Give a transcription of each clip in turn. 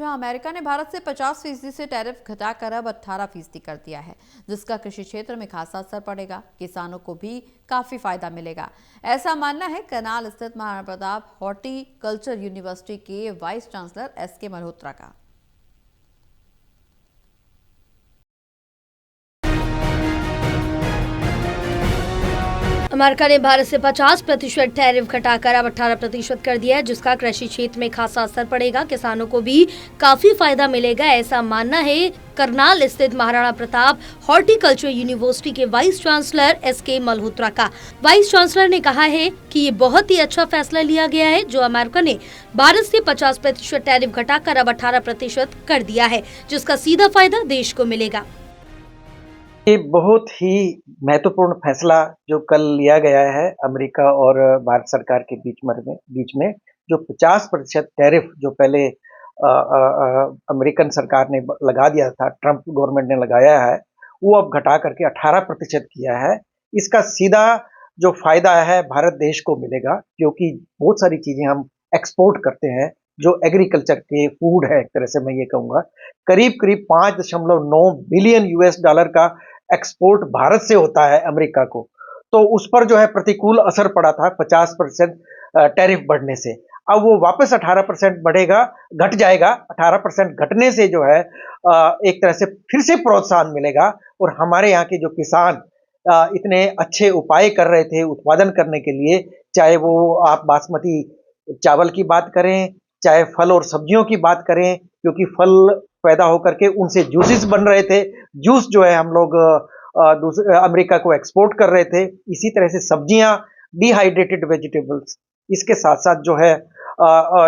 जहां अमेरिका ने भारत से 50% से टैरिफ घटाकर अब 18% कर दिया है, जिसका कृषि क्षेत्र में खासा असर पड़ेगा। किसानों को भी काफी फायदा मिलेगा, ऐसा मानना है करनाल स्थित महाराणा प्रताप हॉर्टिकल्चर यूनिवर्सिटी के वाइस चांसलर एसके मल्होत्रा का। अमेरिका ने भारत से 50% टैरिफ घटाकर अब 18% कर दिया है, जिसका कृषि क्षेत्र में खासा असर पड़ेगा। किसानों को भी काफी फायदा मिलेगा, ऐसा मानना है करनाल स्थित महाराणा प्रताप हॉर्टिकल्चर यूनिवर्सिटी के वाइस चांसलर एसके मल्होत्रा का। वाइस चांसलर ने कहा है कि ये बहुत ही अच्छा फैसला लिया गया है, जो अमेरिका ने भारत से 50% टैरिफ घटाकर अब 18% कर दिया है, जिसका सीधा फायदा देश को मिलेगा। ये बहुत ही महत्वपूर्ण फैसला जो कल लिया गया है अमेरिका और भारत सरकार के बीच में जो 50% टैरिफ जो पहले अमेरिकन सरकार ने लगा दिया था, ट्रंप गवर्नमेंट ने लगाया है, वो अब घटा करके 18% किया है। इसका सीधा जो फायदा है भारत देश को मिलेगा, क्योंकि बहुत सारी चीजें हम एक्सपोर्ट करते हैं जो एग्रीकल्चर के फूड है। एक तरह से मैं ये कहूँगा करीब 5.9 बिलियन US$ का एक्सपोर्ट भारत से होता है अमेरिका को, तो उस पर जो है प्रतिकूल असर पड़ा था 50% टैरिफ बढ़ने से। अब वो वापस 18% बढ़ेगा, घट जाएगा। 18% घटने से जो है एक तरह से फिर से प्रोत्साहन मिलेगा और हमारे यहाँ के जो किसान इतने अच्छे उपाय कर रहे थे उत्पादन करने के लिए, चाहे वो आप बासमती चावल की बात करें, चाहे फल और सब्जियों की बात करें, क्योंकि फल पैदा होकर के उनसे जूसेस बन रहे थे। जूस जो है हम लोग अमेरिका को एक्सपोर्ट कर रहे थे। इसी तरह से सब्जियां, डिहाइड्रेटेड वेजिटेबल्स, इसके साथ साथ जो है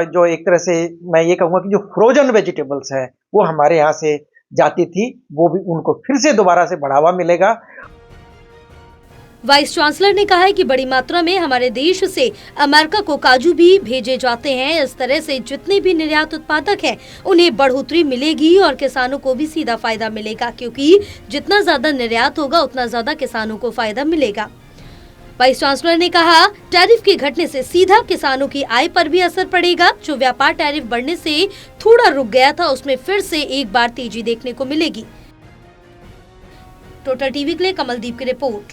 जो एक तरह से मैं ये कहूँगा कि जो फ्रोजन वेजिटेबल्स है वो हमारे यहाँ से जाती थी, वो भी उनको फिर से दोबारा से बढ़ावा मिलेगा। वाइस चांसलर ने कहा है कि बड़ी मात्रा में हमारे देश से अमेरिका को काजू भी भेजे जाते हैं। इस तरह से जितने भी निर्यात उत्पादक हैं उन्हें बढ़ोतरी मिलेगी और किसानों को भी सीधा फायदा मिलेगा, क्योंकि जितना ज्यादा निर्यात होगा उतना ज्यादा किसानों को फायदा मिलेगा। वाइस चांसलर ने कहा टैरिफ के घटने से सीधा किसानों की आय पर भी असर पड़ेगा। जो व्यापार टैरिफ बढ़ने से थोड़ा रुक गया था, उसमें फिर से एक बार तेजी देखने को मिलेगी। टोटल टीवी के लिए कमलदीप की रिपोर्ट।